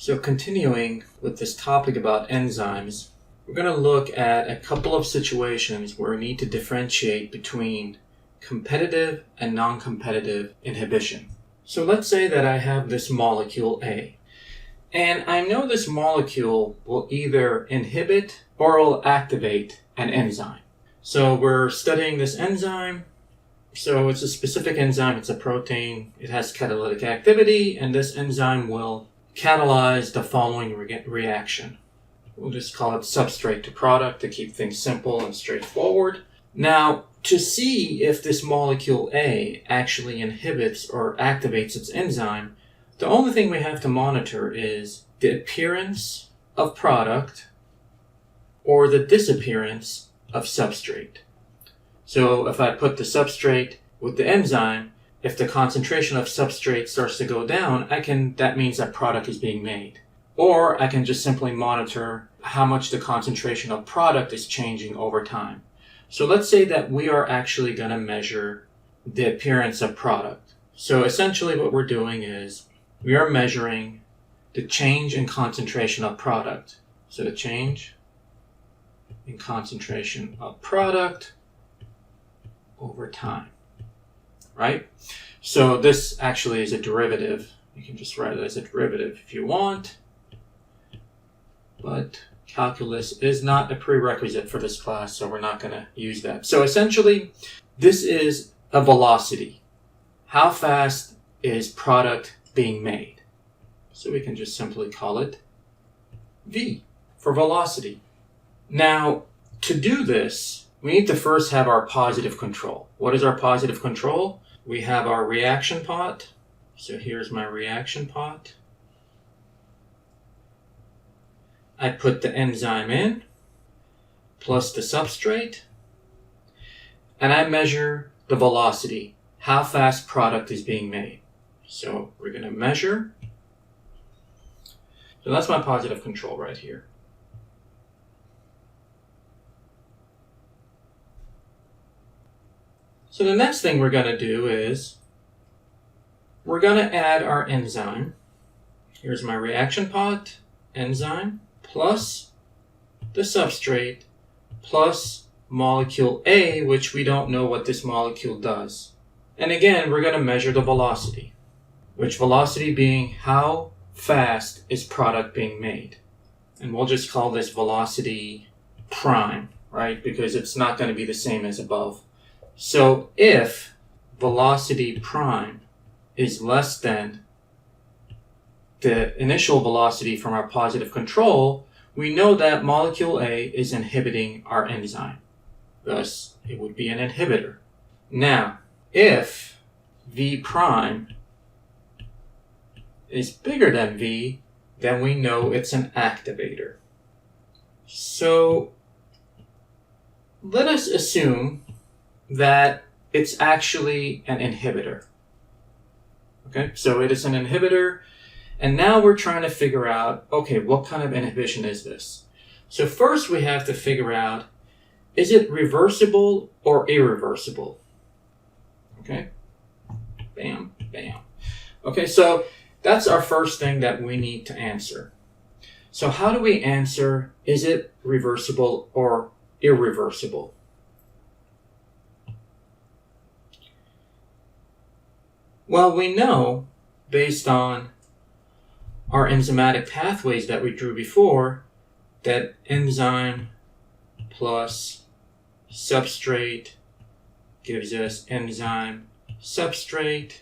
So continuing with this topic about enzymes, we're going to look at a couple of situations where we need to differentiate between competitive and non-competitive inhibition. So let's say that I have this molecule A, and I know this molecule will either inhibit or will activate an enzyme. So we're studying this enzyme. So it's a specific enzyme, it's a protein, it has catalytic activity, and this enzyme will catalyze the following reaction. We'll just call it substrate to product to keep things simple and straightforward. Now, to see if this molecule A actually inhibits or activates its enzyme, the only thing we have to monitor is the appearance of product or the disappearance of substrate. So if I put the substrate with the enzyme, if the concentration of substrate starts to go down, that means that product is being made. Or I can just simply monitor how much the concentration of product is changing over time. So let's say that we are actually going to measure the appearance of product. So essentially what we're doing is we are measuring the change in concentration of product. So the change in concentration of product over time. Right? So this actually is a derivative. You can just write it as a derivative if you want. But calculus is not a prerequisite for this class, so we're not going to use that. So essentially, this is a velocity. How fast is product being made? So we can just simply call it V for velocity. Now, to do this, we need to first have our positive control. What is our positive control? We have our reaction pot. So here's my reaction pot. I put the enzyme in, plus the substrate, and I measure the velocity, how fast product is being made. So we're going to measure. So that's my positive control right here. So the next thing we're going to do is we're going to add our enzyme. Here's my reaction pot, enzyme, plus the substrate, plus molecule A, which we don't know what this molecule does. And again, we're going to measure the velocity, which velocity being how fast is product being made. And we'll just call this velocity prime, right? Because it's not going to be the same as above. So if velocity prime is less than the initial velocity from our positive control, we know that molecule A is inhibiting our enzyme. Thus, it would be an inhibitor. Now, if V prime is bigger than V, then we know it's an activator. So let us assume that it's actually an inhibitor. Okay, so it is an inhibitor, and now we're trying to figure out, okay, what kind of inhibition is this? So first we have to figure out, is it reversible or irreversible? Okay, bam, bam. Okay, so that's our first thing that we need to answer. So how do we answer, is it reversible or irreversible? Well, we know, based on our enzymatic pathways that we drew before, that enzyme plus substrate gives us enzyme substrate,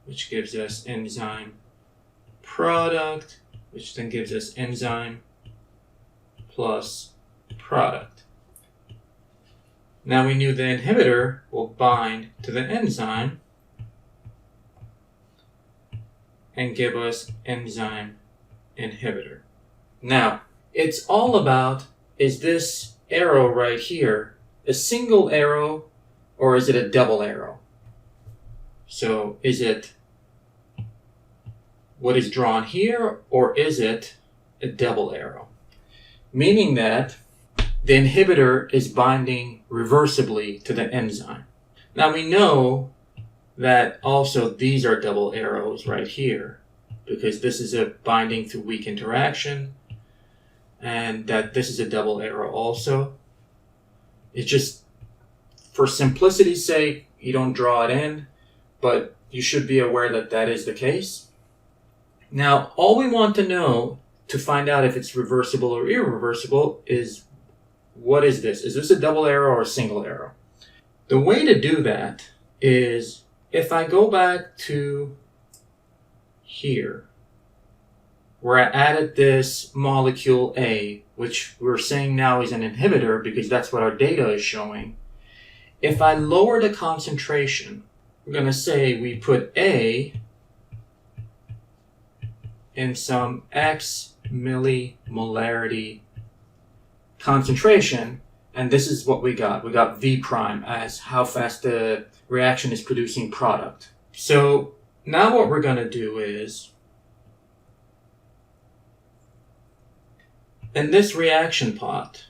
which gives us enzyme product, which then gives us enzyme plus product. Now we knew the inhibitor will bind to the enzyme and give us enzyme inhibitor. Now, it's all about, is this arrow right here a single arrow or is it a double arrow? So is it what is drawn here or is it a double arrow? Meaning that the inhibitor is binding reversibly to the enzyme. Now we know that also these are double arrows right here. because this is a binding through weak interaction, and that this is a double arrow also. It's just, for simplicity's sake, you don't draw it in, but you should be aware that that is the case. Now, all we want to know to find out if it's reversible or irreversible is, what is this? Is this a double arrow or a single arrow? The way to do that is, if I go back to here, where I added this molecule A, which we're saying now is an inhibitor because that's what our data is showing. If I lower the concentration, we're going to say we put A in some X millimolarity concentration, and this is what we got. We got V prime as how fast the reaction is producing product. So now what we're going to do is, in this reaction pot,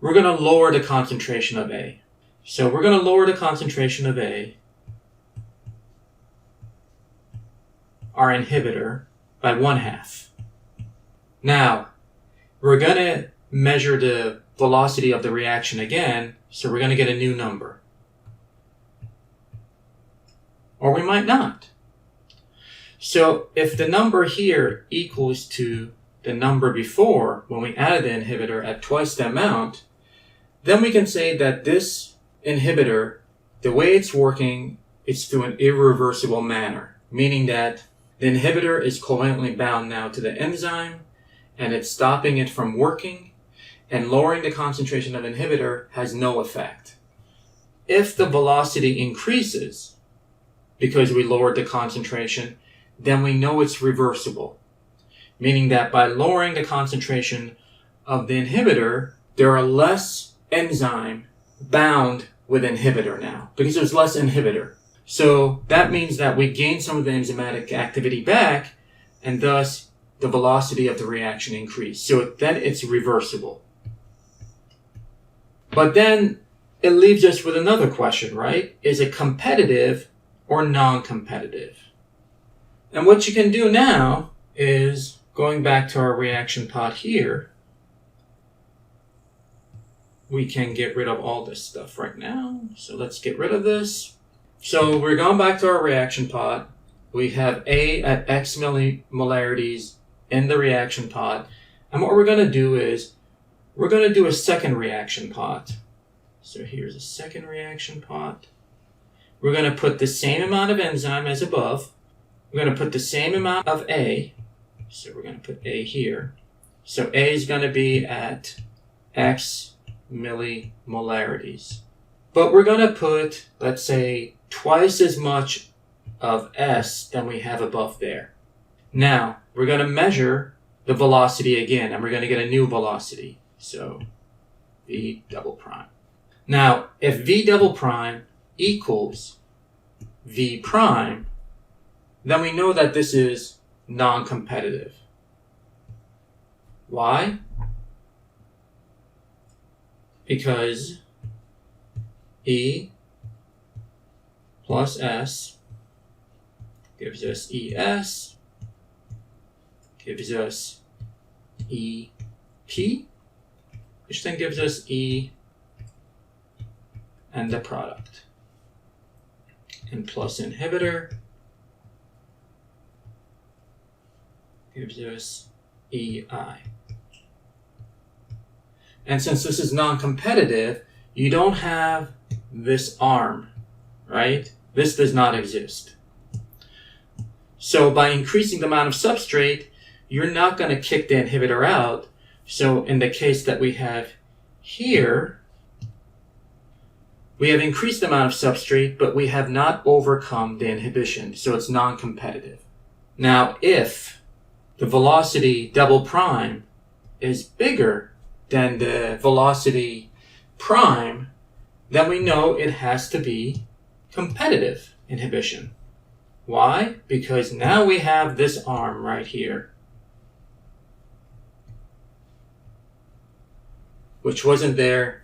we're going to lower the concentration of A. So we're going to lower the concentration of A, our inhibitor, by 1/2. Now, we're going to measure the velocity of the reaction again, so we're going to get a new number. Or we might not. So if the number here equals to the number before, when we added the inhibitor at twice the amount, then we can say that this inhibitor, the way it's working, is through an irreversible manner, meaning that the inhibitor is covalently bound now to the enzyme, and it's stopping it from working, and lowering the concentration of inhibitor has no effect. If the velocity increases, because we lowered the concentration, then we know it's reversible, meaning that by lowering the concentration of the inhibitor, there are less enzyme bound with inhibitor now, because there's less inhibitor. So that means that we gain some of the enzymatic activity back, and thus the velocity of the reaction increased. So then it's reversible. But then it leaves us with another question, right? Is it competitive or non-competitive? And what you can do now is, going back to our reaction pot here, we can get rid of all this stuff right now. So let's get rid of this. So we're going back to our reaction pot. We have A at X millimolarities in the reaction pot. And what we're going to do is, we're going to do a second reaction pot. So here's a second reaction pot. We're going to put the same amount of enzyme as above. We're going to put the same amount of A. So we're going to put A here. So A is going to be at X millimolarities. But we're going to put, let's say, twice as much of S than we have above there. Now, we're going to measure the velocity again, and we're going to get a new velocity. So, V double prime. Now, if V double prime equals V prime, then we know that this is non-competitive. Why? Because E plus S gives us ES, gives us EP, which then gives us E and the product. And plus inhibitor gives us EI. And since this is non-competitive, you don't have this arm, right? This does not exist. So by increasing the amount of substrate, you're not going to kick the inhibitor out. So in the case that we have here, we have increased the amount of substrate, but we have not overcome the inhibition. So it's non-competitive. Now, if the velocity double prime is bigger than the velocity prime, then we know it has to be competitive inhibition. Why? Because now we have this arm right here, which wasn't there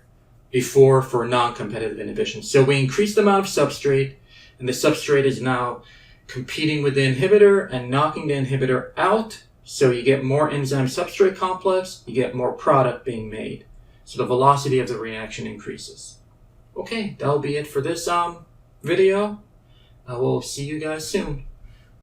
before for non-competitive inhibition. So we increased the amount of substrate, and the substrate is now competing with the inhibitor and knocking the inhibitor out. So you get more enzyme substrate complex, you get more product being made. So the velocity of the reaction increases. Okay, that'll be it for this video. I will see you guys soon.